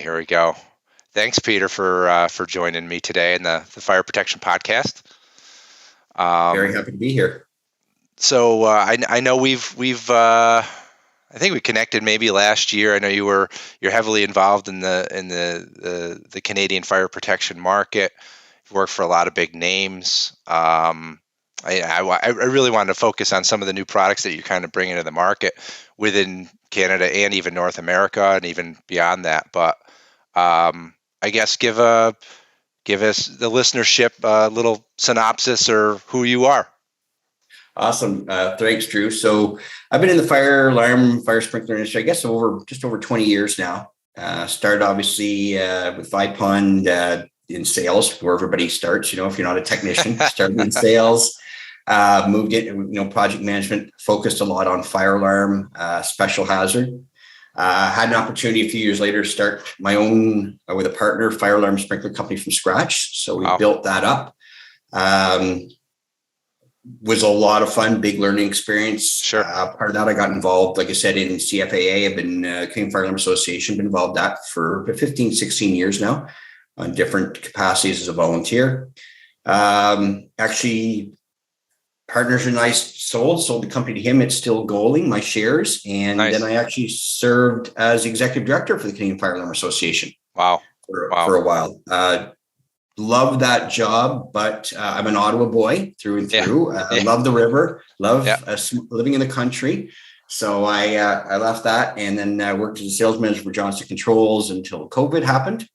right, here we go. Thanks, Peter, for joining me today in the Fire Protection Podcast. Very happy to be here. So I know we've I think we connected maybe last year. I know you're heavily involved in the Canadian fire protection market. You've worked for a lot of big names. I really wanted to focus on some of the new products that you're kind of bringing to the market within Canada and even North America and even beyond that. But I guess give us the listenership a little synopsis or who you are. Awesome. Thanks, Drew. So I've been in the fire alarm, fire sprinkler industry, I guess just over 20 years now. Started obviously with Vipond in sales, where everybody starts. If you're not a technician, started in sales. Moved into project management, focused a lot on fire alarm, special hazard. Had an opportunity a few years later to start my own with a partner fire alarm sprinkler company from scratch. So we built that up. Was a lot of fun, big learning experience. Sure. Part of that, I got involved, like I said, in CFAA. I've been Canadian Fire Alarm Association, been involved in that for 15, 16 years now on different capacities as a volunteer. Actually, partners and I sold the company to him. It's still going, my shares. And Nice. Then I actually served as executive director for the Canadian Fire Alarm Association. Wow. For a while. Love that job, but I'm an Ottawa boy through and through. Love the river, love living in the country. So I left that and then worked as a sales manager for Johnson Controls until COVID happened.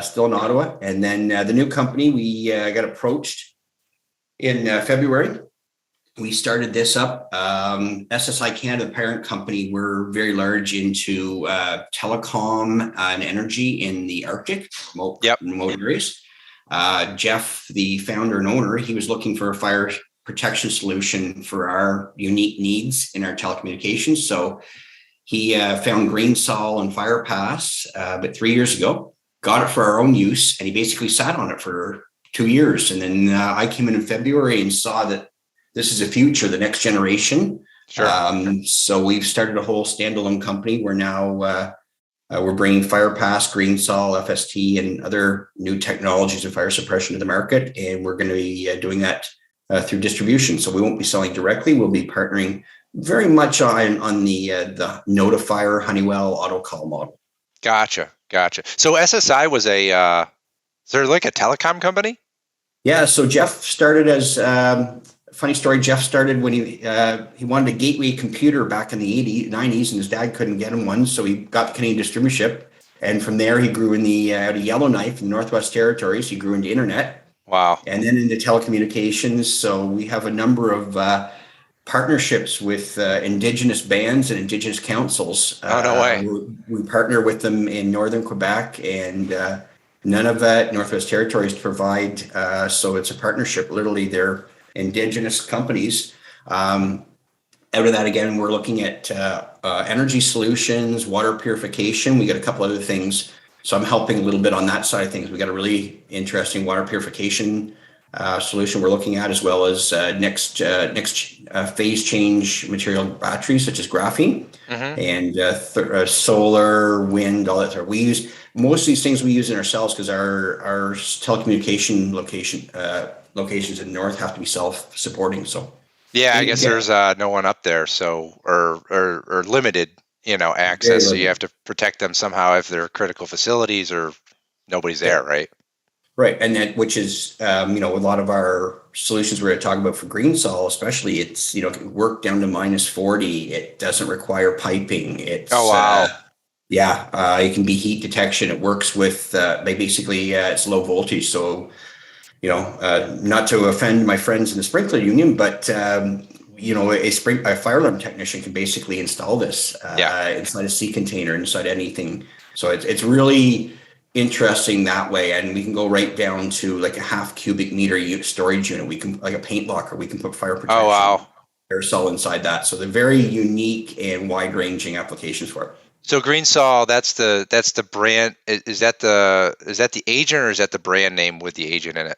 Still in Ottawa. And then the new company, we got approached in February. We started this up. SSi Canada, the parent company, we're very large into telecom and energy in the Arctic, remote areas. Jeff, the founder and owner, he was looking for a fire protection solution for our unique needs in our telecommunications. So he found Greensol and FirePass about 3 years ago, got it for our own use, and he basically sat on it for 2 years. And then I came in February and saw that this is the future, the next generation. Sure. So we've started a whole standalone company. We're now we're bringing FirePass, Greensol, FST, and other new technologies of fire suppression to the market, and we're going to be doing that through distribution. So we won't be selling directly. We'll be partnering very much on the Notifier, Honeywell, AutoCall model. Gotcha. So SSi was is there like a telecom company? Yeah. So Jeff started as funny story. Jeff started when he wanted a gateway computer back in the 90s, and his dad couldn't get him one, so he got the Canadian distributorship. And from there, he grew in the out of Yellowknife in the Northwest Territories. He grew into internet. Wow. And then into telecommunications. So we have a number of partnerships with Indigenous bands and Indigenous councils. No way. We partner with them in Northern Quebec, and none of that Northwest Territories provide. So it's a partnership. Literally, they're Indigenous companies. Out of that, again, we're looking at energy solutions, water purification. We got a couple other things. So I'm helping a little bit on that side of things. We got a really interesting water purification solution we're looking at, as well as next phase change material batteries such as graphene and solar, wind, all that. We use most of these things we use in ourselves because our telecommunication locations in the north have to be self-supporting. So I guess there's no one up there, so or limited access. So you have to protect them somehow if they're critical facilities or nobody's there, right? Right, and that which is a lot of our solutions we're going to talk about for Greensol, especially, it's work down to minus 40. It doesn't require piping. It's it can be heat detection. It works with basically it's low voltage, so. Not to offend my friends in the sprinkler union, but a fire alarm technician can basically install this inside a sea container, inside anything. So it's really interesting that way, and we can go right down to like a half cubic meter storage unit. We can, like a paint locker, we can put fire protection, aerosol inside that. So they're very unique and wide ranging applications for it. So Greensol, that's the brand. Is that the agent, or is that the brand name with the agent in it?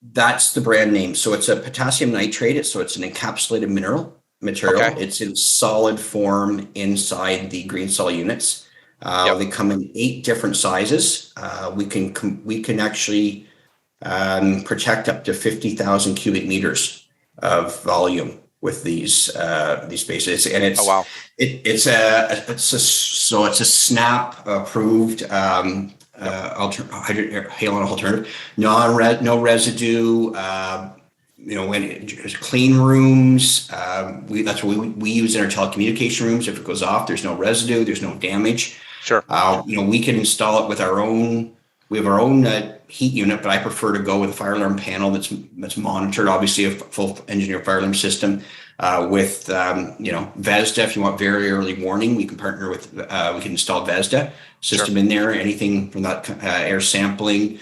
That's the brand name. So it's a potassium nitrate. So it's an encapsulated material. Okay. It's in solid form inside the Greensol units. They come in 8 different sizes. We can actually protect up to 50,000 cubic meters of volume with these spaces, and Oh wow. it's a SNAP approved halon alternative, no residue. When clean rooms, that's what we use in our telecommunication rooms. If it goes off, there's no residue, there's no damage. Sure. We can install it with our own. We have our own heat unit, but I prefer to go with a fire alarm panel that's monitored. Obviously, a full engineered fire alarm system with VESDA. If you want very early warning, we can partner with. We can install VESDA system in there. Anything from that air sampling,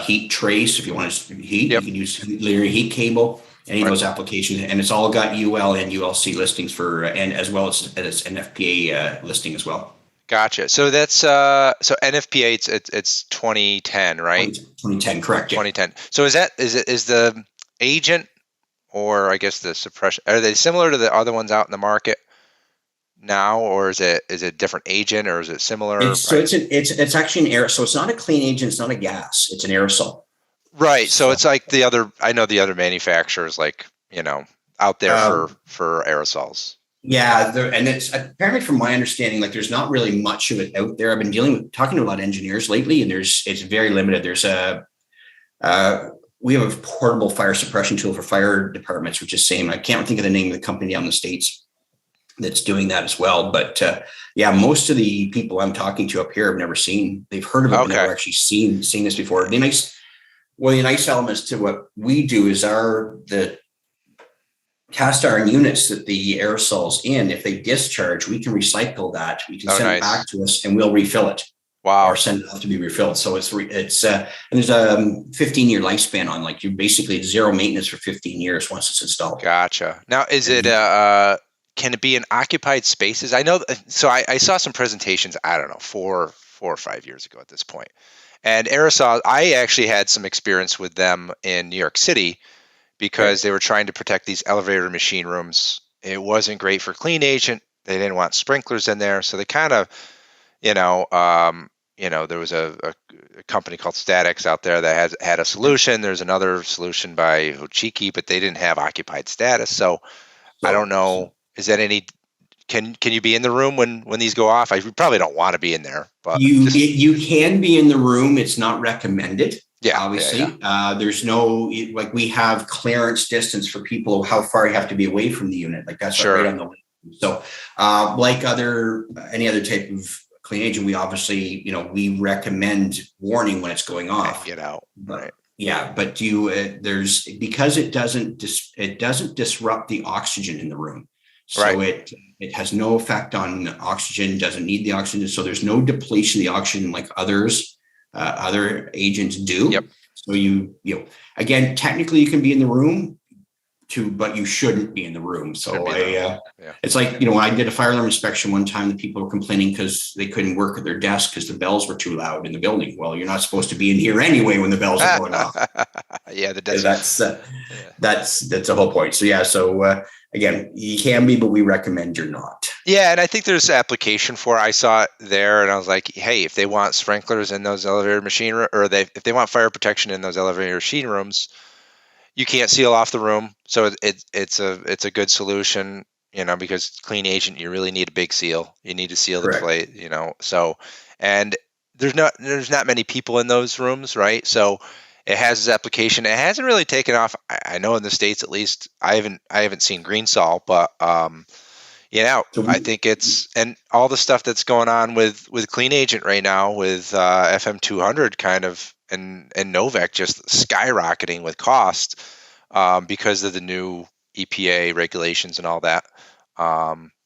heat trace. If you want to heat, you can use linear heat cable. Any of those applications, and it's all got UL and ULC listings for, and as well as NFPA listing as well. Gotcha. So that's so NFPA. It's 2010, right? 2010, correct. 2010. Yeah. So is the agent, or I guess the suppression, are they similar to the other ones out in the market now, or is it a different agent, or is it similar? So it's actually an aerosol. So it's not a clean agent. It's not a gas. It's an aerosol. Right. So it's like the other. I know the other manufacturers, like out there for aerosols. Yeah, and it's apparently, from my understanding, like there's not really much of it out there. I've been talking to a lot of engineers lately, and it's very limited. There's we have a portable fire suppression tool for fire departments, which is same. I can't think of the name of the company down in the States that's doing that as well. But most of the people I'm talking to up here have never seen. They've heard of it, but never actually seen this before. The nice elements to what we do is the cast iron units that the aerosols in, if they discharge, we can recycle that. We can send it back to us, and we'll refill it. Wow. Or send it off to be refilled. So it's and there's a 15-year lifespan on, like, you basically zero maintenance for 15 years once it's installed. Gotcha. Now, is it can it be in occupied spaces? I know. So I saw some presentations, I don't know, 4 or 5 years ago at this point. And aerosol, I actually had some experience with them in New York City, because they were trying to protect these elevator machine rooms. It wasn't great for clean agent. They didn't want sprinklers in there. So they kind of, there was a company called Statics out there that had a solution. There's another solution by Hochiki, but they didn't have occupied status. So I don't know. Is that any? Can you be in the room when these go off? I probably don't want to be in there, but you can be in the room. It's not recommended. Yeah, obviously. There's no, like, we have clearance distance for people, how far you have to be away from the unit. Like, that's right on the way. So, like any other type of clean agent, we obviously, we recommend warning when it's going off. Get out. But, but there's, because it doesn't disrupt the oxygen in the room. So it has no effect on oxygen, doesn't need the oxygen. So there's no depletion of the oxygen like other agents do. Yep. So again, technically you can be in the room but you shouldn't be in the room. So it's like, when I did a fire alarm inspection one time, the people were complaining because they couldn't work at their desk because the bells were too loud in the building. Well, you're not supposed to be in here anyway when the bells are going off. That's the whole point. So again, you can be, but we recommend you're not. Yeah, and I think there's application for it. I saw it there, and I was like, hey, if they want sprinklers in those elevator machine if they want fire protection in those elevator machine rooms, you can't seal off the room. So it's a good solution, because clean agent, you really need a big seal. You need to seal the plate, So, and there's not many people in those rooms, right? So it has its application. It hasn't really taken off. I know in the States, at least, I haven't seen Greensol, but I think and all the stuff that's going on with clean agent right now with FM 200 kind of and Novec just skyrocketing with cost because of the new EPA regulations and all that.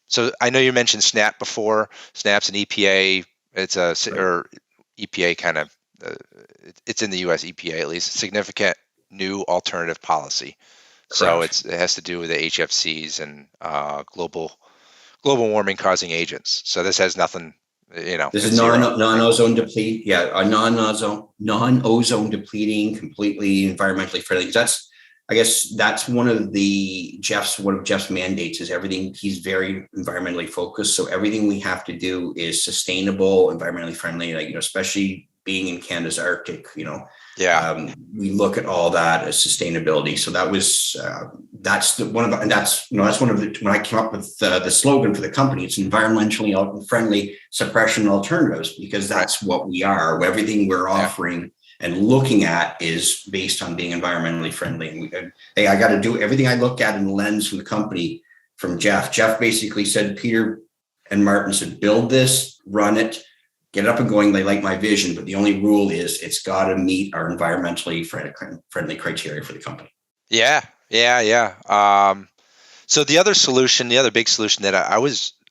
So I know you mentioned SNAP before. SNAP's an EPA. It's or EPA kind of. It's in the U.S. EPA, at least, significant new alternative policy. Correct. So it has to do with the HFCs and global warming causing agents. So this has nothing, This is non-ozone deplete. Yeah, a non-ozone depleting, completely environmentally friendly. I guess that's one of Jeff's mandates is everything. He's very environmentally focused. So everything we have to do is sustainable, environmentally friendly, like, especially being in Canada's Arctic, Yeah. We look at all that as sustainability. So that's one of the, when I came up with the slogan for the company, it's environmentally friendly suppression alternatives, because that's what we are. Everything we're offering and looking at is based on being environmentally friendly. And I got to do everything I look at in the lens from the company from Jeff. Jeff basically said, Peter and Martin said, build this, run it, get it up and going. They like my vision, but the only rule is it's got to meet our environmentally friendly criteria for the company. Yeah. So the other big solution that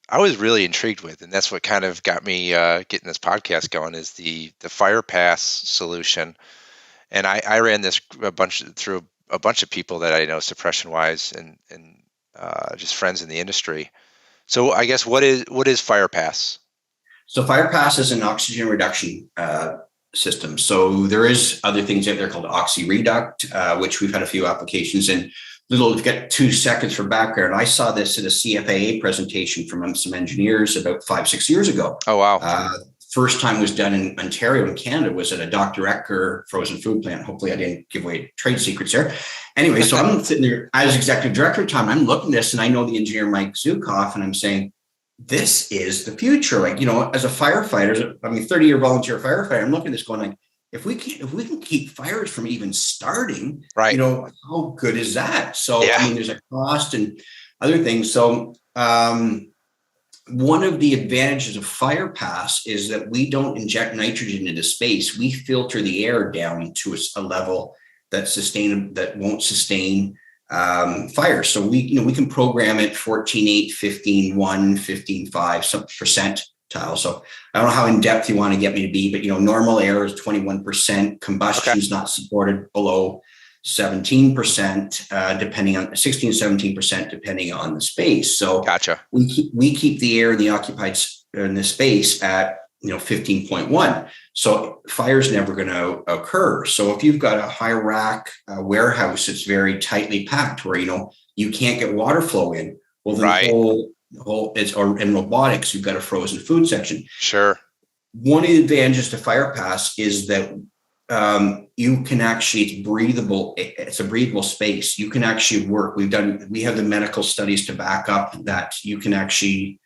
I was really intrigued with, and that's what kind of got me getting this podcast going, is the fire pass solution. And I ran this through a bunch of people that I know suppression wise, and just friends in the industry. So I guess what is fire pass? So fire pass is an oxygen reduction system. So there is other things out there called oxy-reduct, which we've had a few applications in. To get 2 seconds for background, I saw this at a CFAA presentation from some engineers about 5-6 years ago. Oh, wow. First time was done in Ontario in Canada, was at a Dr. Ecker frozen food plant. Hopefully I didn't give away trade secrets there. Anyway, so I'm sitting there as executive director at the time. I'm looking at this and I know the engineer, Mike Zukoff, and I'm saying, this is the future. Like, as a firefighter, 30-year volunteer firefighter, I'm looking at this going like, if we can keep fires from even starting, right, how good is that? So, there's a cost and other things. So, one of the advantages of fire pass is that we don't inject nitrogen into space. We filter the air down to a level that won't sustain fire. So we can program it 14.8, 15.1, 15.5, some percentile. So I don't know how in depth you want to get me to be, but normal air is 21%. Combustion is not supported below 17%, depending on 16, 17%, depending on the space. So gotcha. We keep the air in the occupied in the space at 15.1. So fire's never going to occur. So if you've got a high rack warehouse, it's very tightly packed where you can't get water flow in. Well, then in robotics, you've got a frozen food section. Sure. One of the advantages to fire pass is that you can actually, it's breathable. It's a breathable space. You can actually work. We have the medical studies to back up that you can actually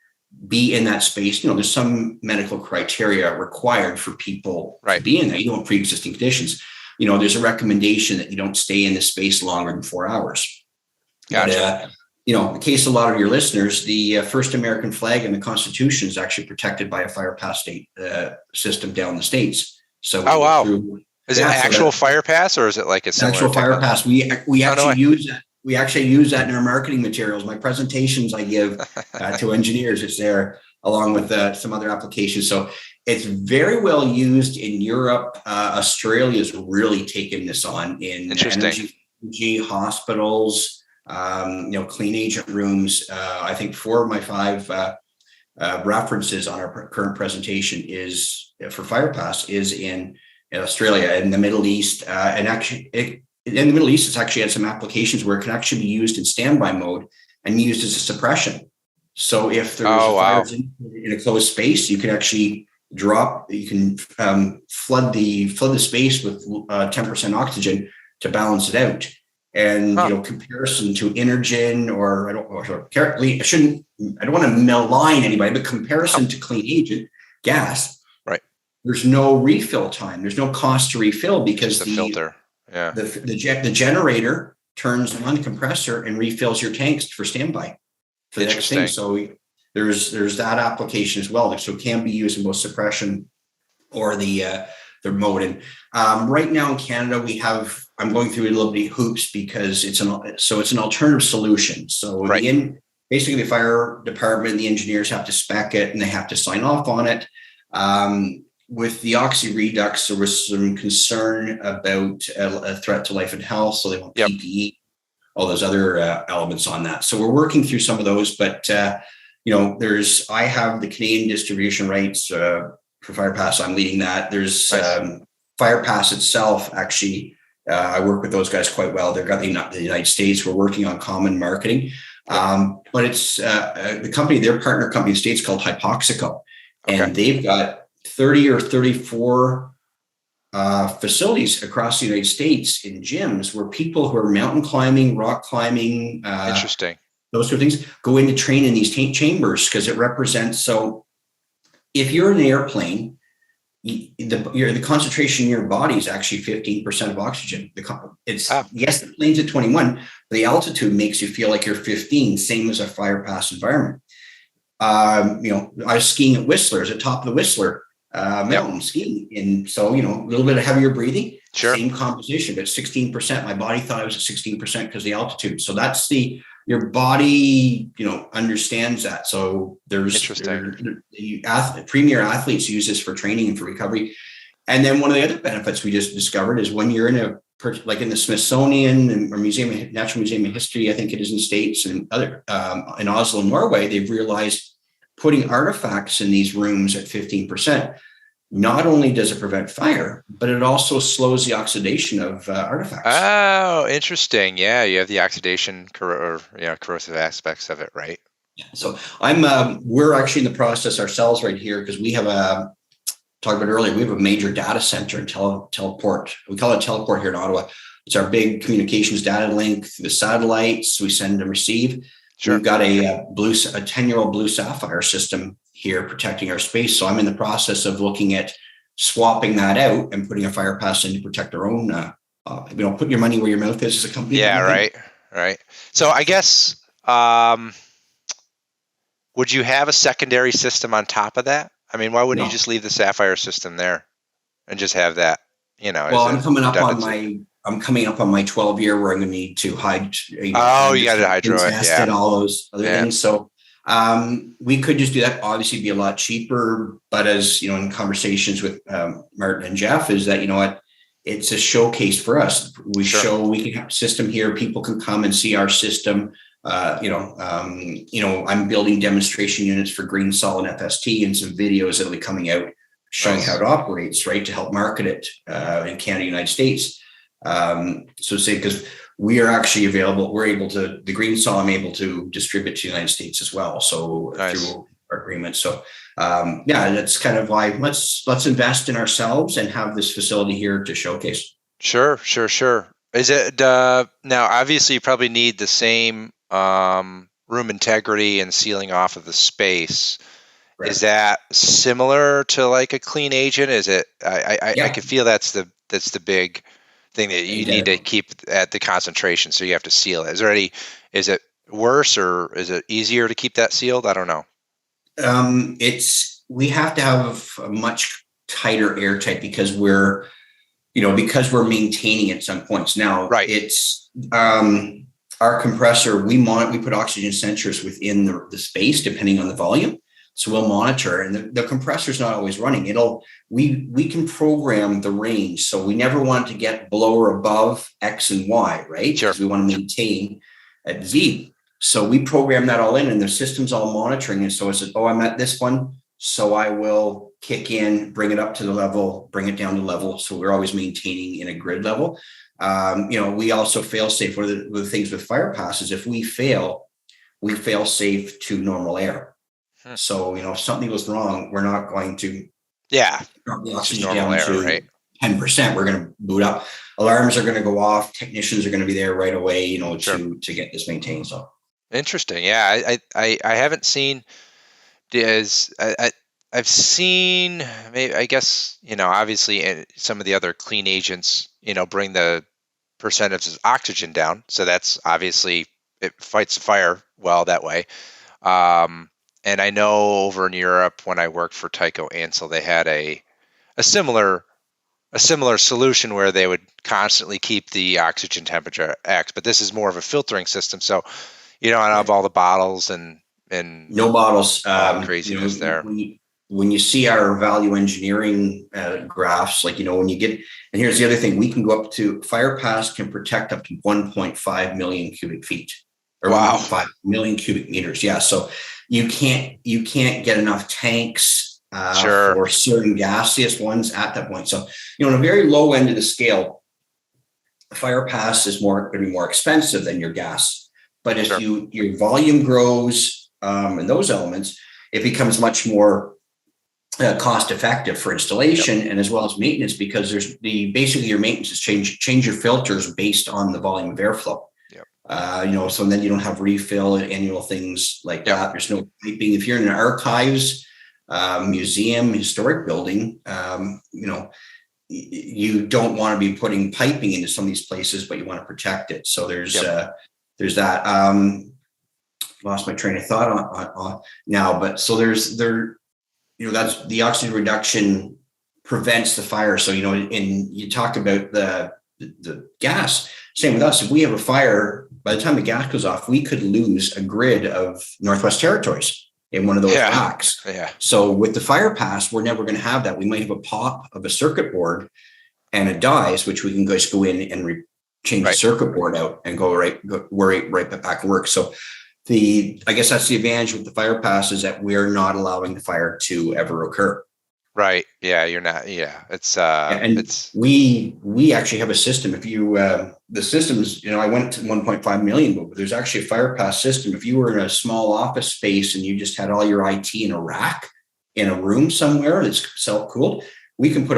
be in that space. There's some medical criteria required for people to be in there. You don't have pre-existing conditions. There's a recommendation that you don't stay in the space longer than 4 hours. Gotcha. But, in the case of a lot of your listeners, the first American flag in the Constitution is actually protected by a fire pass state system down the States. So, wow. Is it actual fire pass, or is it like a actual fire pass? We actually use that. We actually use that in our marketing materials. My presentations I give to engineers, it's there along with some other applications. So it's very well used in Europe. Australia's really taken this on in energy hospitals, clean agent rooms. I think 4 of my 5 references on our current presentation is for fire pass is in Australia and the Middle East. And actually, in the Middle East, it's actually had some applications where it can actually be used in standby mode and used as a suppression. So if there's a fire in a closed space, you can actually flood the space with 10% oxygen to balance it out. And comparison to Energen I don't want to malign anybody, but comparison to clean agent gas, there's no refill time. There's no cost to refill because the filter. Yeah. The generator turns on the compressor and refills your tanks for standby for the next thing. So there's that application as well. So it can be used in both suppression or the mode. And right now in Canada, I'm going through a little bit of hoops because it's an alternative solution. So basically the fire department, the engineers have to spec it and they have to sign off on it. With the oxy-reduct, there was some concern about a threat to life and health. So they want PPE, all those other elements on that. So we're working through some of those, but I have the Canadian distribution rights for FirePass. I'm leading that. There's FirePass itself actually I work with those guys quite well. They've got the United States. We're working on common marketing. But it's the company, their partner company in the States called Hypoxico. Okay. And they've got 30 or 34 facilities across the United States in gyms where people who are mountain climbing, rock climbing, Interesting. those sort of things go in to train in these chambers because it represents. So if you're in an airplane, the concentration in your body is actually 15% of oxygen. Yes, the plane's at 21, but the altitude makes you feel like you're 15, same as a fire pass environment. I was skiing at Whistler's, at top of the Whistler mountain skiing. And so, a little bit of heavier breathing, same composition, but 16%. My body thought I was at 16% because of the altitude. So that's your body, understands that. So there's premier athletes use this for training and for recovery. And then one of the other benefits we just discovered is when you're in like in the Smithsonian or Natural Museum of History, I think it is in the States and other in Oslo, Norway, they've realized putting artifacts in these rooms at 15%. Not only does it prevent fire, but it also slows the oxidation of artifacts. Oh, interesting. Yeah, you have the oxidation corrosive aspects of it, right? Yeah. So we're actually in the process ourselves right here because we have talked about earlier, we have a major data center in teleport. We call it teleport here in Ottawa. It's our big communications data link through the satellites. We send and receive. Sure. We've got a 10-year-old blue sapphire system here protecting our space. So I'm in the process of looking at swapping that out and putting a fire pass in to protect our own, put your money where your mouth is as a company. Yeah, right. So I guess, would you have a secondary system on top of that? I mean, why wouldn't you just leave the sapphire system there and just have that, Well, I'm coming up on my 12-year where I'm going to need to hide. You got to hydro it. Yeah. And all those other things. So we could just do that. Obviously, it'd be a lot cheaper. But as in conversations with Martin and Jeff, is that it's a showcase for us. We can have a system here. People can come and see our system. I'm building demonstration units for Greensol and FST and some videos that'll be coming out showing how it operates, right, to help market it in Canada, United States. Because we are actually available, the Greensol I'm able to distribute to the United States as well. So through our agreement. So that's kind of why let's invest in ourselves and have this facility here to showcase. Sure. Is it now? Obviously, you probably need the same room integrity and sealing off of the space. Right. Is that similar to like a clean agent? Is it? I can feel that's the big thing that you need to keep at the concentration, so you have to seal it. Is it worse or is it easier to keep that sealed? I don't know. We have to have a much tighter airtight because we're maintaining at some points. Now, it's our compressor. We put oxygen sensors within the space depending on the volume. So we'll monitor, and the compressor's not always running. We can program the range. So we never want to get below or above X and Y, right? Because we want to maintain at Z. So we program that all in, and the system's all monitoring. And so it says, I'm at this one. So I will kick in, bring it up to the level, bring it down to level. So we're always maintaining in a grid level. We also fail safe. One of the things with fire passes, if we fail safe to normal air. So, if something goes wrong, we're not going to drop the oxygen down to 10%. We're going to boot up. Alarms are going to go off. Technicians are going to be there right away, to get this maintained. So interesting. Yeah, I haven't seen I've seen maybe, I guess, obviously some of the other clean agents, bring the percentage of oxygen down. So that's obviously, it fights the fire well that way. And I know over in Europe, when I worked for Tyco Ansel, they had a similar solution where they would constantly keep the oxygen temperature X, but this is more of a filtering system. So you don't have all the bottles and no bottles. Craziness there. When you see our value engineering graphs, when you get, and here's the other thing, we can go up to, fire pass can protect up to 1.5 million cubic feet. Or 1.5 million cubic meters. Yeah. So you can't get enough tanks for certain gaseous ones at that point. So, on a very low end of the scale, fire pass is going to be more expensive than your gas. But if your volume grows and those elements, it becomes much more cost effective for installation and as well as maintenance, because there's basically your maintenance is change your filters based on the volume of airflow. So then you don't have refill and annual things like that. There's no piping. If you're in an archives, museum, historic building, you don't want to be putting piping into some of these places, but you want to protect it. So there's that. Lost my train of thought on now, but so that's the oxygen reduction prevents the fire. So, and you talk about the gas, same with us. If we have a fire, by the time the gas goes off, we could lose a grid of Northwest Territories in one of those racks. So with the fire pass, we're never going to have that. We might have a pop of a circuit board and it dies, which we can just go in and change the circuit board out and go right back to work. So I guess that's the advantage with the fire pass, is that we're not allowing the fire to ever occur. Right. Yeah, you're not. Yeah, we actually have a system. If you the systems, I went to 1.5 million, but there's actually a fire pass system. If you were in a small office space and you just had all your IT in a rack in a room somewhere that's self-cooled, we can put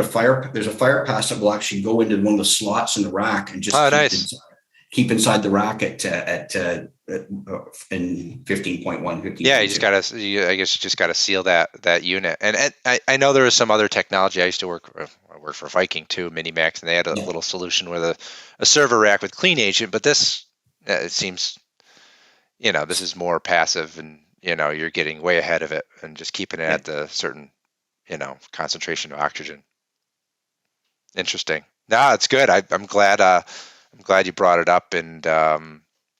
there's a fire pass that will actually go into one of the slots in the rack and just keep inside the rack at in 15.1. Yeah, you just gotta seal that unit. And I know there is some other technology. I used to work for Viking too, Minimax, and they had a little solution with a server rack with clean agent. But this, it seems, this is more passive, and you're getting way ahead of it and just keeping it at the certain concentration of oxygen. Interesting. No, it's good. I'm glad you brought it up, and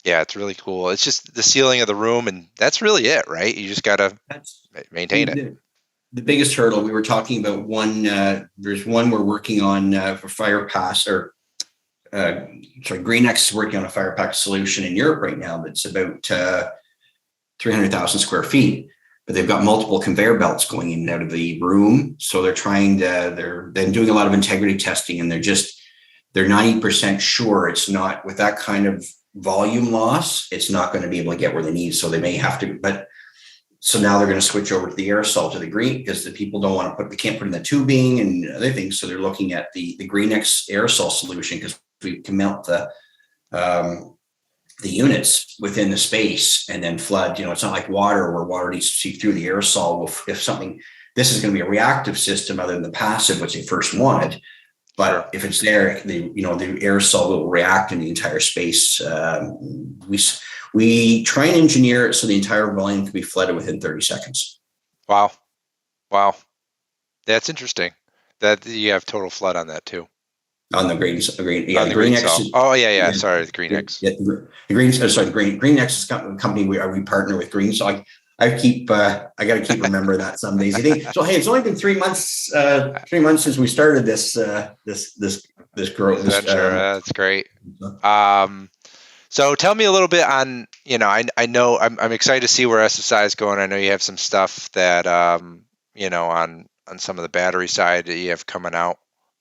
it's really cool. It's just the sealing of the room, and that's really it, right? You just got to maintain it. The biggest hurdle, we were talking about there's one we're working on for fire pass, or Greenex is working on a fire pass solution in Europe right now that's about 300,000 square feet, but they've got multiple conveyor belts going in and out of the room. So they're doing a lot of integrity testing, and they're 90% sure it's not, with that kind of volume loss, it's not going to be able to get where they need. So they may have to, so now they're going to switch over to the aerosol, to the green, because the people don't want to they can't put in the tubing and other things. So they're looking at the Greenex aerosol solution, because we can melt the units within the space and then flood. It's not like water, where water needs to seep through the aerosol. This is going to be a reactive system other than the passive, which they first wanted. But if it's there, the aerosol will react in the entire space. We try and engineer it so the entire volume can be flooded within 30 seconds. Wow. That's interesting. That you have total flood on that too. On the Greenex. Greenex. Sorry, the Greenex. Greenex is a company we partner with Greensol. I got to keep remembering that some days. So hey, it's only been 3 months. 3 months since we started this growth. That's great. So tell me a little bit on. I know I'm excited to see where SSi is going. I know you have some stuff that on some of the battery side that you have coming out.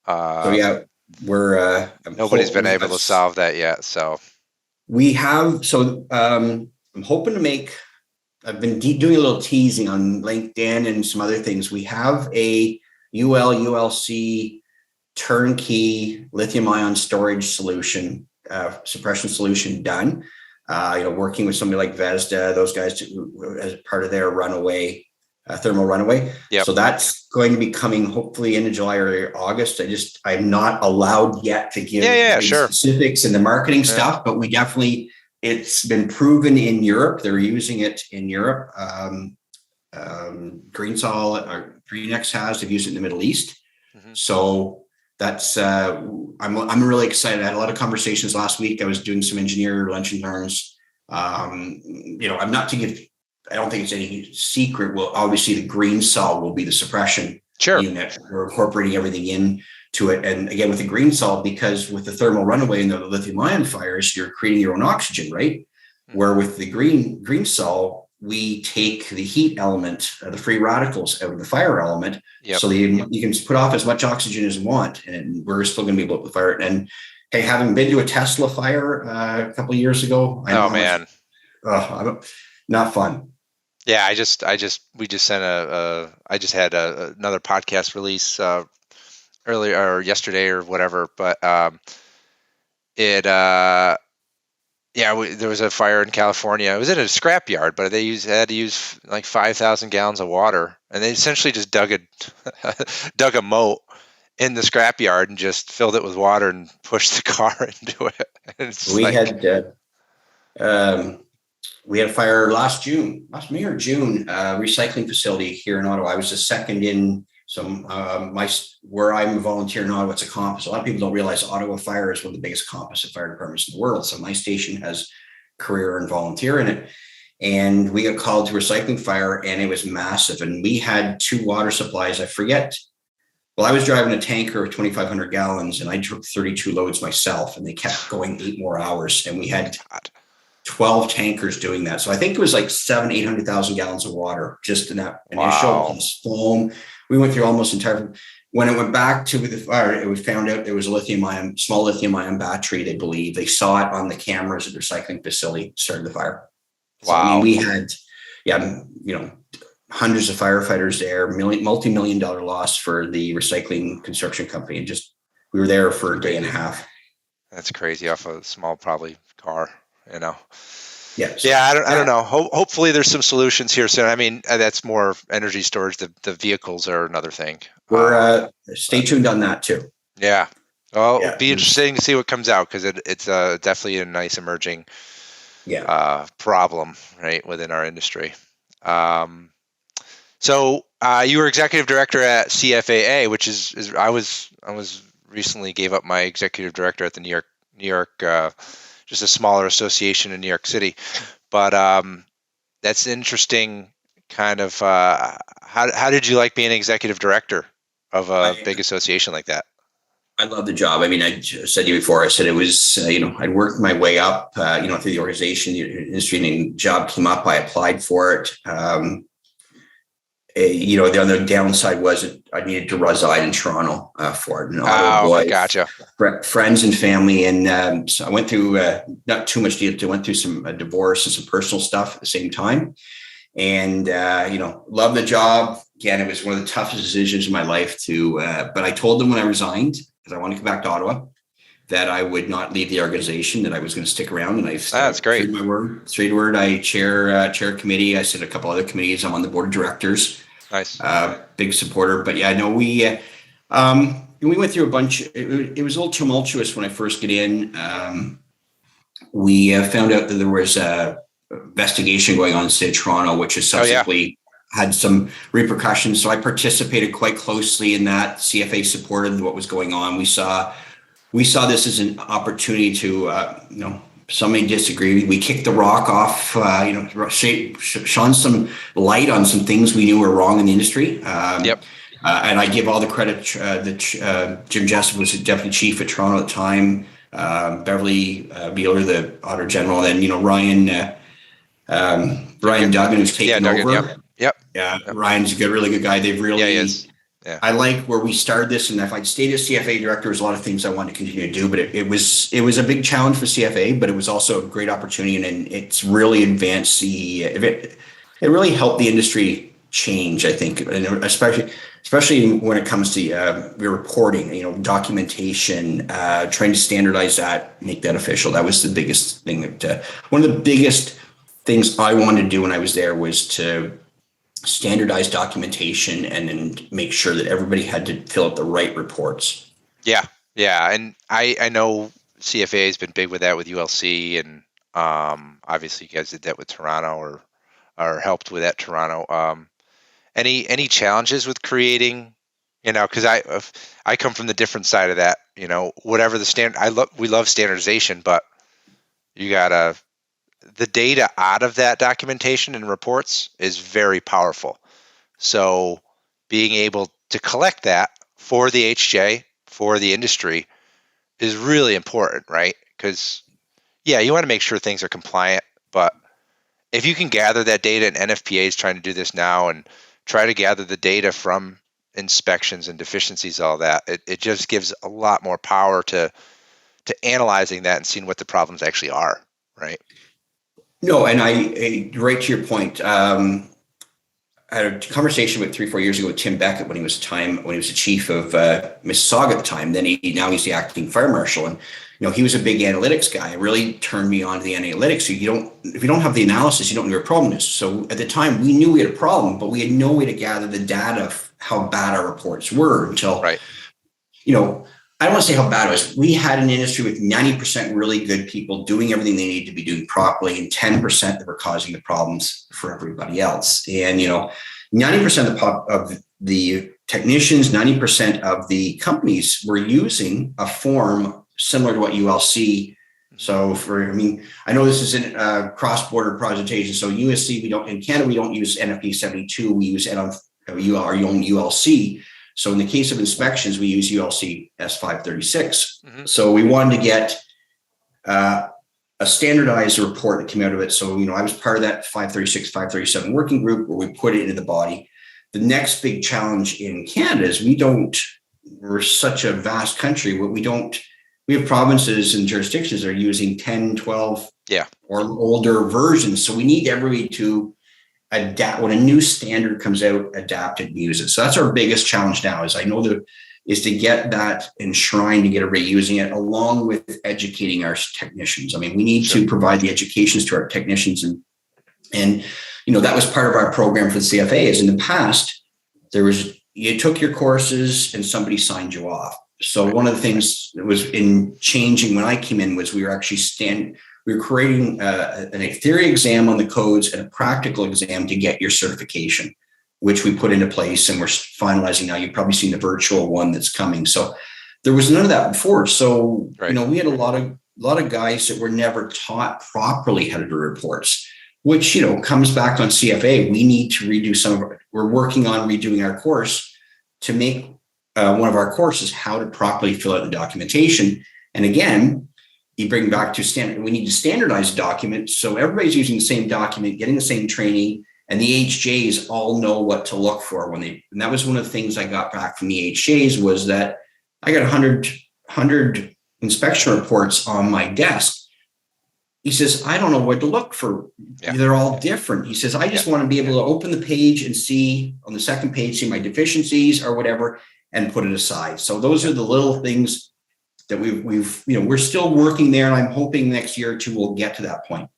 Nobody's been able to solve that yet. So we have. So I'm hoping to make. I've been doing a little teasing on LinkedIn and some other things. We have a ULC turnkey lithium-ion storage solution, suppression solution done. Working with somebody like Vesda, those guys as part of their runaway, thermal runaway. Yep. So that's going to be coming hopefully into July or August. I'm not allowed yet to give specifics and the marketing stuff, but we definitely. It's been proven in Europe. They're using it in Europe. Greensol or Greenex they've used it in the Middle East. Mm-hmm. So that's I'm really excited. I had a lot of conversations last week. I was doing some engineer lunch and learns. I'm not to give. I don't think it's any secret. Well, obviously the Greensol will be the suppression unit. We're incorporating everything in. To it, and again with the Greensol, because with the thermal runaway and the lithium-ion fires, you're creating your own oxygen, right? Mm-hmm. Where with the Greensol, we take the heat element, the free radicals out of the fire element, so you can put off as much oxygen as you want, and we're still going to be able to fire it. And Hey, having been to a Tesla fire a couple of years ago, I know Oh how much. man. Not fun. Yeah, we just sent I just had another podcast release earlier or yesterday or whatever, but it yeah, there was a fire in California. It was in a scrap yard, but had to use like 5,000 gallons of water, and they essentially just dug dug a moat in the scrap yard and just filled it with water and pushed the car into it. And it's We like, had we had a fire last May or June, recycling facility here in Ottawa. I was the second in some where I'm a volunteer in Ottawa. It's a composite. A lot of people don't realize Ottawa Fire is one of the biggest composite fire departments in the world. So my station has career and volunteer in it. And we got called to recycling fire, and it was massive. And we had 2 water supplies. I forget. Well, I was driving a tanker of 2,500 gallons, and I took 32 loads myself, and they kept going 8 more hours. And we had 12 tankers doing that. So I think it was like 800,000 gallons of water just in that initial plus foam. We went through almost entire. When it went back to the fire, it was found out there was a small lithium ion battery. They believe they saw it on the cameras at the recycling facility, started the fire. So, I mean, we had, hundreds of firefighters there, multi-million dollar loss for the recycling construction company. And we were there for a day and a half. That's crazy off a small, probably car, Yeah. So, yeah. I don't know. Hopefully there's some solutions here soon. I mean, that's more energy storage. The vehicles are another thing. We're stay tuned on that too. Yeah. Well, it'll be interesting to see what comes out, because it's definitely a nice emerging problem, right, within our industry. So you were executive director at CFAA, which is I was recently gave up my executive director at the New York just a smaller association in New York City, but that's interesting. Kind of how did you like being an executive director of a big association like that? I love the job. I mean, I said to you before, I said it was, I'd worked my way up, through the organization, the industry, and the job came up. I applied for it. The other downside was I needed to reside in Toronto for it. Okay, gotcha. Friends and family. And so I went through, not too much detail, went through some divorce and some personal stuff at the same time. And, love the job. Again, it was one of the toughest decisions in my life but I told them when I resigned, because I wanted to come back to Ottawa, that I would not leave the organization, that I was going to stick around. And that's great. My word, straight word. I chair committee. I sit a couple other committees. I'm on the board of directors. Nice. Big supporter. But yeah, no, we went through a bunch. It was a little tumultuous when I first get in. We found out that there was a investigation going on in the state of Toronto, which has subsequently had some repercussions. So I participated quite closely in that. CFA supported what was going on. We saw this as an opportunity to, some may disagree. We kicked the rock off, shone some light on some things we knew were wrong in the industry. And I give all the credit that Jim Jessup was the deputy chief at Toronto at the time, Beverly Beeler, the auditor general, and then, Ryan Duggan, who's taken over. Ryan's really good guy. They've really, I like where we started this, and if I'd stayed as CFA director, there's a lot of things I wanted to continue to do, but it was a big challenge for CFA, but it was also a great opportunity, and it's really advanced it really helped the industry change, I think, and especially when it comes to reporting, documentation, trying to standardize that, make that official. That was the biggest thing one of the biggest things I wanted to do when I was there was to standardize documentation and then make sure that everybody had to fill out the right reports. Yeah. And I know CFA has been big with that with ULC, and obviously you guys did that with Toronto or helped with that Toronto. Any challenges with creating, because I come from the different side of that, whatever the standard, we love standardization, but you gotta, the data out of that documentation and reports is very powerful. So being able to collect that for the HJ, for the industry, is really important, right? Because, you want to make sure things are compliant, but if you can gather that data, and NFPA is trying to do this now, and try to gather the data from inspections and deficiencies, all that, it just gives a lot more power to to analyzing that and seeing what the problems actually are, right? No, and I right to your point. I had a conversation with 3-4 years ago with Tim Beckett when he was the chief of Mississauga at the time. Then now he's the acting fire marshal, and he was a big analytics guy. It really turned me on to the analytics. So if you don't have the analysis, you don't know what your problem is. So at the time, we knew we had a problem, but we had no way to gather the data of how bad our reports were until, right. I don't want to say how bad it was. We had an industry with 90% really good people doing everything they need to be doing properly, and 10% that were causing the problems for everybody else. And 90% of the technicians, 90% of the companies were using a form similar to what ULC. So I know this isn't a cross-border presentation. So USC, in Canada, we don't use NFPA 72. We use our own ULC. So in the case of inspections, we use ULC S536. Mm-hmm. So we wanted to get a standardized report that came out of it. So, I was part of that 536, 537 working group where we put it into the body. The next big challenge in Canada is we're such a vast country. We have provinces and jurisdictions that are using 10, 12 or older versions. So we need everybody to adapt. When a new standard comes out, adapt it and use it. So that's our biggest challenge now is to get that enshrined, to get everybody using it, along with educating our technicians. We need to provide the educations to our technicians. And that was part of our program for the CFA. Is in the past, you took your courses and somebody signed you off. So one of the things that was in changing when I came in was we were actually we were creating a theory exam on the codes and a practical exam to get your certification, which we put into place, and we're finalizing now. You've probably seen the virtual one that's coming. So there was none of that before. So, we had a lot of guys that were never taught properly how to do reports, which, comes back on CFA. We need to redo we're working on redoing our course to make one of our courses how to properly fill out the documentation. And again, you bring back to standard. We need to standardize documents so everybody's using the same document, getting the same training, and the HJs all know what to look for and that was one of the things I got back from the HJs was that I got 100 inspection reports on my desk. He says, I don't know what to look for. Yeah. They're all different. He says, I just want to be able to open the page and see on the second page, see my deficiencies or whatever, and put it aside. So those are the little things that we're still working there, and I'm hoping next year or two we'll get to that point.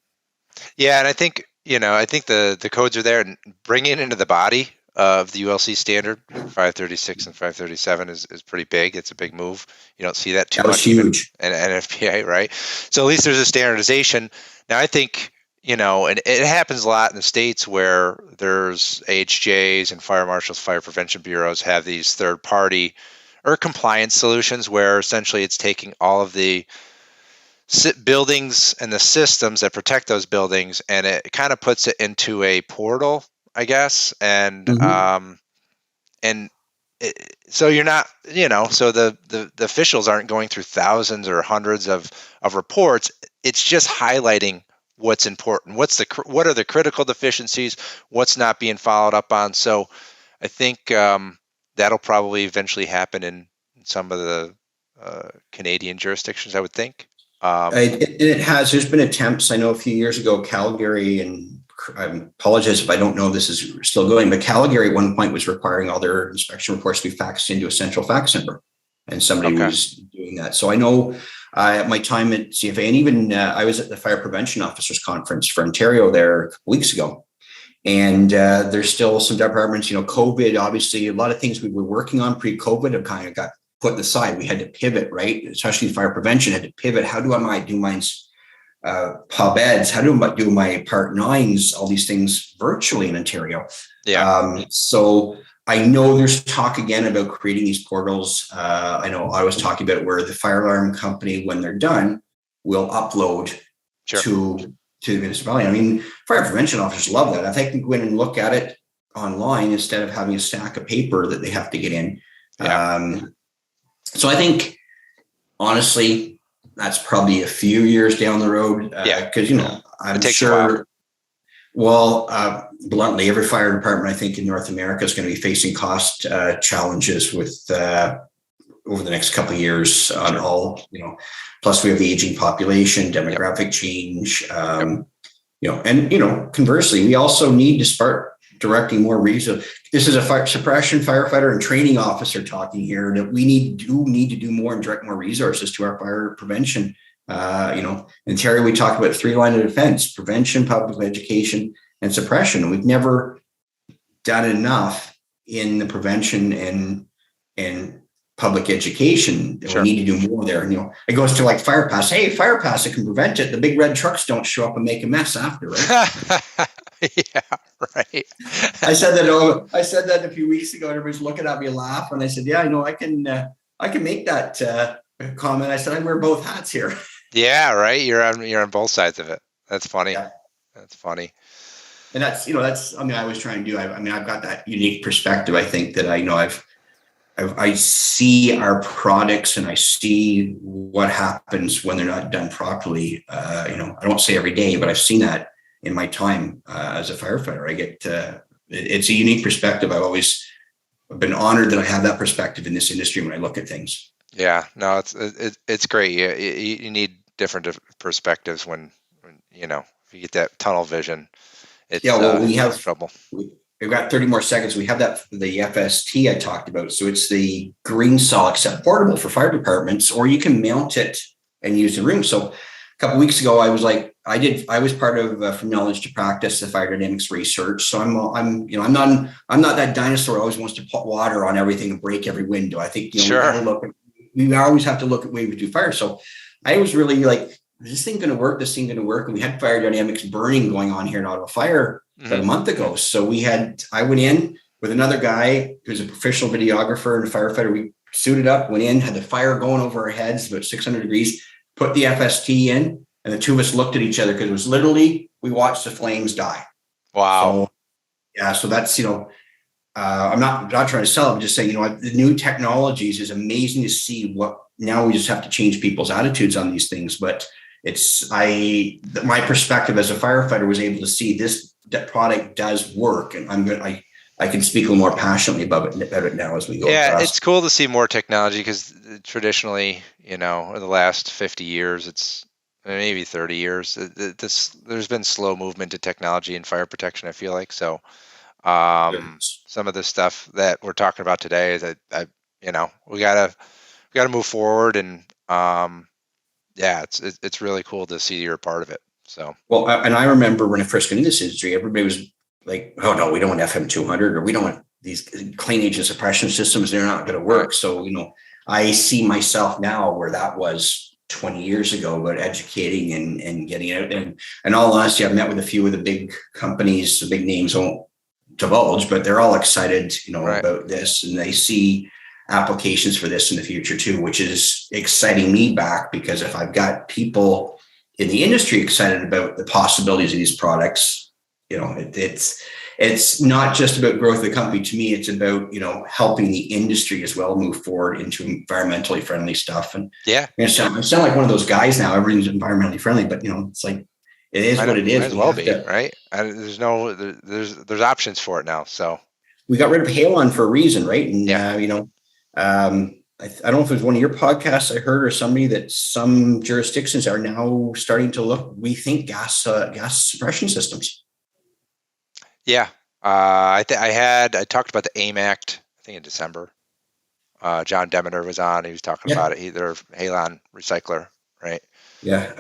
Yeah, and I think the codes are there, and bringing it into the body of the ULC standard 536 and 537 is pretty big. It's a big move. You don't see that too much. Huge. And NFPA, right? So at least there's a standardization. Now I think and it happens a lot in the States where there's AHJs and fire marshals, fire prevention bureaus have these third party or compliance solutions where essentially it's taking all of the buildings and the systems that protect those buildings, and it kind of puts it into a portal, I guess. And so you're not, so the officials aren't going through thousands or hundreds of reports. It's just highlighting what's important, what are the critical deficiencies, what's not being followed up on. So I think that'll probably eventually happen in some of the Canadian jurisdictions, I would think. It has. There's been attempts. I know a few years ago, Calgary, and I apologize if I don't know if this is still going, but Calgary at one point was requiring all their inspection reports to be faxed into a central fax number, and somebody was doing that. So I know at my time at CFA, and even I was at the Fire Prevention Officers Conference for Ontario there a couple weeks ago. And there's still some departments, COVID, obviously, a lot of things we were working on pre-COVID have kind of got put aside. We had to pivot, right? Especially fire prevention had to pivot. How do I do my pub eds? How do I do my Part 9s? All these things virtually in Ontario. Yeah. So I know there's talk again about creating these portals. I know I was talking about where the fire alarm company, when they're done, will upload to the municipality. Fire prevention officers love that. If they can go in and look at it online instead of having a stack of paper that they have to get in. Yeah. So I think, honestly, that's probably a few years down the road. Because, I'm sure, bluntly, every fire department, I think, in North America is going to be facing cost challenges with over the next couple of years on all, plus we have the aging population, demographic change, and conversely, we also need to start directing more resources. This is a fire suppression firefighter and training officer talking here, that we need to do more and direct more resources to our fire prevention. In Terry, we talked about 3 line of defense: prevention, public education, and suppression. And we've never done enough in the prevention and public education. Sure. We need to do more there. It goes to like fire pass. Hey, fire pass, it can prevent it. The big red trucks don't show up and make a mess after, right? Yeah, right. I said that a few weeks ago, and everybody's looking at me and laughing. I said, yeah, I know I can make that comment. I said, I wear both hats here. Yeah, right. You're on both sides of it. That's funny. Yeah. That's funny. And that's I was trying to do, I've got that unique perspective. I think that I see our products and I see what happens when they're not done properly. I don't say every day, but I've seen that in my time as a firefighter. I get it's a unique perspective. I've been honored that I have that perspective in this industry when I look at things. Yeah, no, it's great. You need different perspectives when if you get that tunnel vision. It's, we have trouble. We've got 30 more seconds. We have the FST I talked about. So it's the Greensol, except portable for fire departments, or you can mount it and use the room. So a couple of weeks ago, I was part of From Knowledge to Practice, the fire dynamics research. So I'm not that dinosaur who always wants to put water on everything and break every window. I think Sure. We always have to look at ways we do fire. So I was really like, is this thing going to work? This thing going to work? And we had fire dynamics burning going on here in Ottawa Fire about a month ago. So I went in with another guy who's a professional videographer and a firefighter. We suited up, went in, had the fire going over our heads, about 600 degrees, put the FST in, and the two of us looked at each other because it was literally, we watched the flames die. Wow. So that's, I'm not trying to sell it. I'm just saying, the new technologies is amazing to see now we just have to change people's attitudes on these things. But my perspective as a firefighter was able to see that product does work. And I can speak a little more passionately about it now as we go. Yeah, it's cool to see more technology because traditionally, in the last 50 years, it's maybe 30 years, there's been slow movement to technology and fire protection, I feel like. So some of the stuff that we're talking about today is that we gotta move forward, and it's really cool to see you're a part of it. So and I remember when I first got into this industry, everybody was like, "Oh no, we don't want FM 200, or we don't want these clean agent suppression systems. They're not going to work." Right. So I see myself now where that was 20 years ago, about educating and getting out. And in all honesty, I've met with a few of the big companies, the big names won't divulge, but they're all excited, right, about this, and they see applications for this in the future too, which is exciting me back, because if I've got people in the industry excited about the possibilities of these products, it's not just about growth of the company. To me, it's about, helping the industry as well move forward into environmentally friendly stuff. And I sound like one of those guys now, everything's environmentally friendly, but it's like, it is what it is. Might as well be, right? There's options for it now. So we got rid of halon for a reason, right? And I don't know if it was one of your podcasts I heard, or somebody, that some jurisdictions are now starting to rethink gas suppression systems. Yeah, I talked about the AIM Act, I think in December. John Demeter was on. He was talking about it. They're halon recycler, right? Yeah.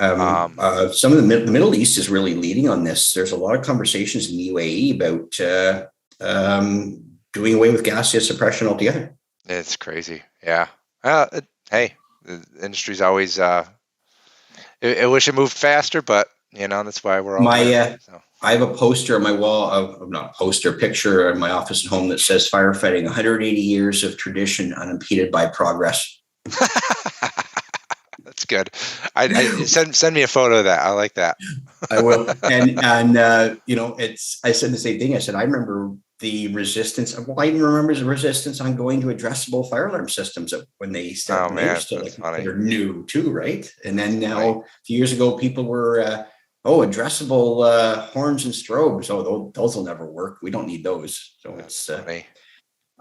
Some of the Middle East is really leading on this. There's a lot of conversations in the UAE about doing away with gaseous suppression altogether. It's crazy. Yeah. Hey, the industry's always, I wish it moved faster, but that's why we're all here, so. I have a poster on my wall, picture in my office at home that says firefighting, 180 years of tradition unimpeded by progress. That's good. Send me a photo of that. I like that. I will. And I said the same thing. I said, I remember the resistance. Well, I even remember the resistance on going to addressable fire alarm systems when they started. Oh man, they're new too, right? And then now, a few years ago, people were, addressable horns and strobes. Oh, those will never work. We don't need those. So it's. Wow.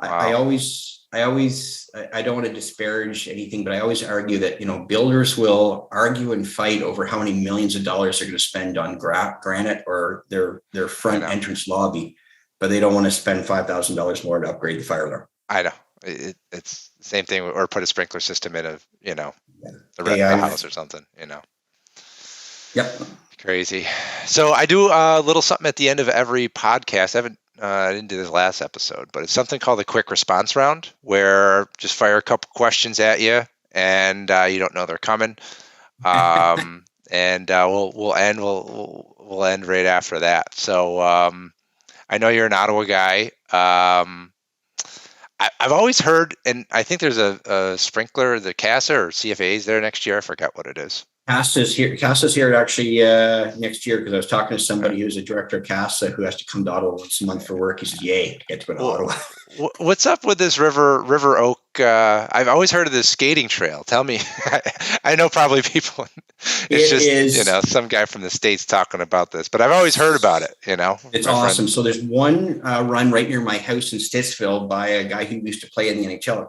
I always I don't want to disparage anything, but I always argue that, builders will argue and fight over how many millions of dollars they're going to spend on granite or their front entrance lobby, but they don't want to spend $5,000 more to upgrade the fire alarm. I know. It's the same thing, or put a sprinkler system in the house or something, Yep. Crazy. So I do a little something at the end of every podcast. I didn't do this last episode, but it's something called the quick response round, where just fire a couple questions at you, and you don't know they're coming. And we'll end right after that. So I know you're an Ottawa guy. I've always heard, and I think there's a sprinkler, the CASA or CFA is there next year. I forgot what it is. CASA's here actually next year, because I was talking to somebody who's a director of CASA who has to come to Ottawa once a month for work. He says, "Yay, I get to go to Ottawa." What's up with this River Oak? I've always heard of this skating trail. Tell me. I know probably people. It's some guy from the States talking about this, but I've always heard about it. It's awesome. So there's one run right near my house in Stittsville by a guy who used to play in the NHL.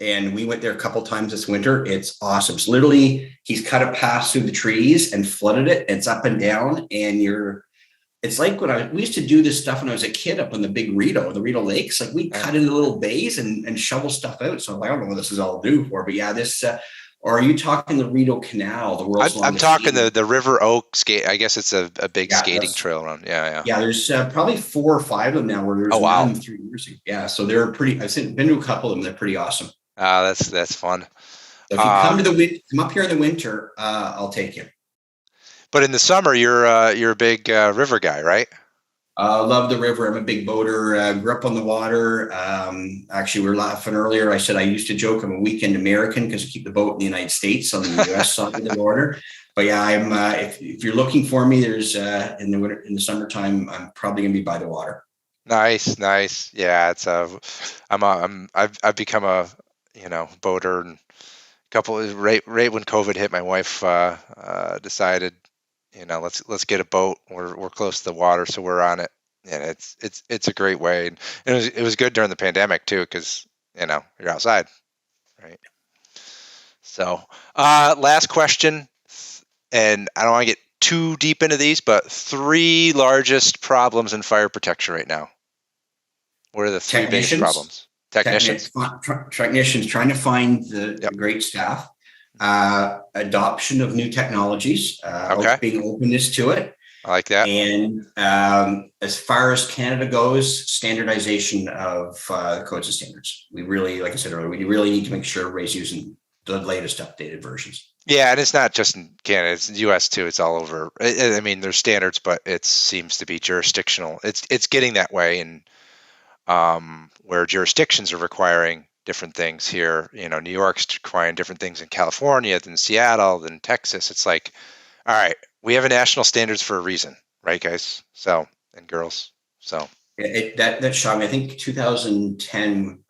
And we went there a couple times this winter. It's awesome. It's literally, he's cut a path through the trees and flooded it. It's up and down, and it's like when we used to do this stuff when I was a kid up on the big the Rideau Lakes. Like we cut into little bays and shovel stuff out. So I don't know what this is all due for, but yeah, this. Or are you talking the Rideau Canal, the world's longest? I'm talking the River Oak skate. I guess it's a big skating trail around. Yeah. Yeah, there's probably 4 or 5 of them now. Where there's 3 years ago. Yeah, so they're pretty. I've been to a couple of them. They're pretty awesome. That's fun. So if you come up here in the winter, I'll take you. But in the summer, you're a big river guy, right? Love the river. I'm a big boater. Grew up on the water. Actually, we were laughing earlier. I said I used to joke I'm a weekend American because I keep the boat in the United States on the U.S. side of the border. But yeah, I'm. If you're looking for me, there's in the summertime, I'm probably gonna be by the water. Nice. Yeah, it's I've become a boater, and right when COVID hit, my wife decided, let's get a boat. We're close to the water, so we're on it, and it's a great way. And it was good during the pandemic too, because you're outside, right? So last question, and I don't want to get too deep into these, but 3 largest problems in fire protection right now. What are the 3 biggest problems? Technicians trying to find the great staff, adoption of new technologies, being openness to it. I like that. And as far as Canada goes, standardization of codes and standards. We really, like I said earlier, we really need to make sure everybody's using the latest updated versions. Yeah, and it's not just in Canada; it's in the U.S. too. It's all over. I mean, there's standards, but it seems to be jurisdictional. It's getting that way, and where jurisdictions are requiring different things here. New York's requiring different things in California than Seattle, than Texas. It's like, all right, we have a national standards for a reason, right, guys? So, and girls. So that shocked me. I think 2010,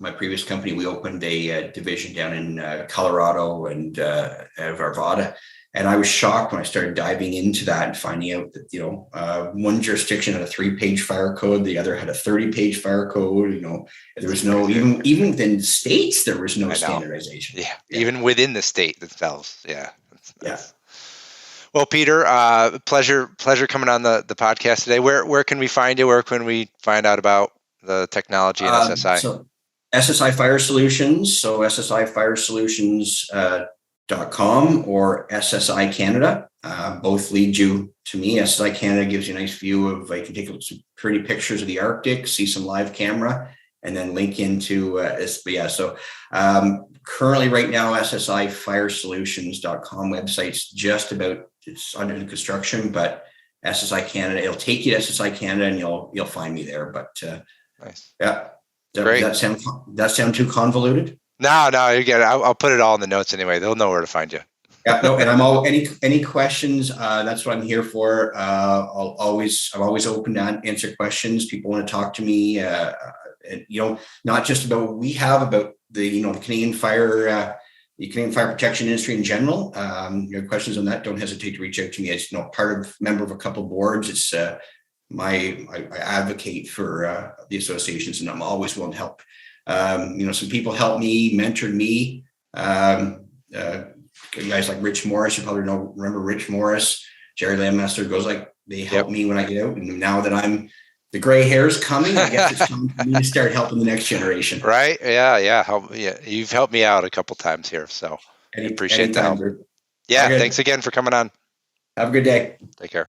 my previous company, we opened a division down in Colorado and Arvada. And I was shocked when I started diving into that and finding out that, one jurisdiction had a 3-page fire code. The other had a 30-page fire code. There was no, even within states, there was no standardization. Yeah. Even within the state themselves. Yeah. Yeah. Well, Peter, pleasure coming on the podcast today. Where can we find you? Where can we find out about the technology in SSi? So SSi Fire Solutions. So SSi Fire Solutions, .com or SSi Canada, both lead you to me. SSi Canada gives you a nice view of, I can take some pretty pictures of the Arctic, see some live camera, and then link into so currently right now, SSiFiresolutions.com website's it's under the construction, but SSi Canada, it'll take you to SSi Canada and you'll find me there. But nice. Yeah. Great. Does that sound too convoluted? No, you get it. I'll put it all in the notes anyway. They'll know where to find you. Yeah, no, and I'm any questions. That's what I'm here for. I'm always open to answer questions. People want to talk to me. Not just about what we have, about the Canadian fire, the Canadian fire protection industry in general. Your questions on that, don't hesitate to reach out to me. As member of a couple of boards. It's I advocate for the associations, and I'm always willing to help Some people helped me, mentored me. Guys like Rich Morris, you probably remember Rich Morris, Jerry Landmaster, they help me when I get out. And now that the gray hair's coming, I guess it's time for me to start helping the next generation. Right. Yeah. You've helped me out a couple times here, so I appreciate the help. Yeah. Okay. Thanks again for coming on. Have a good day. Take care.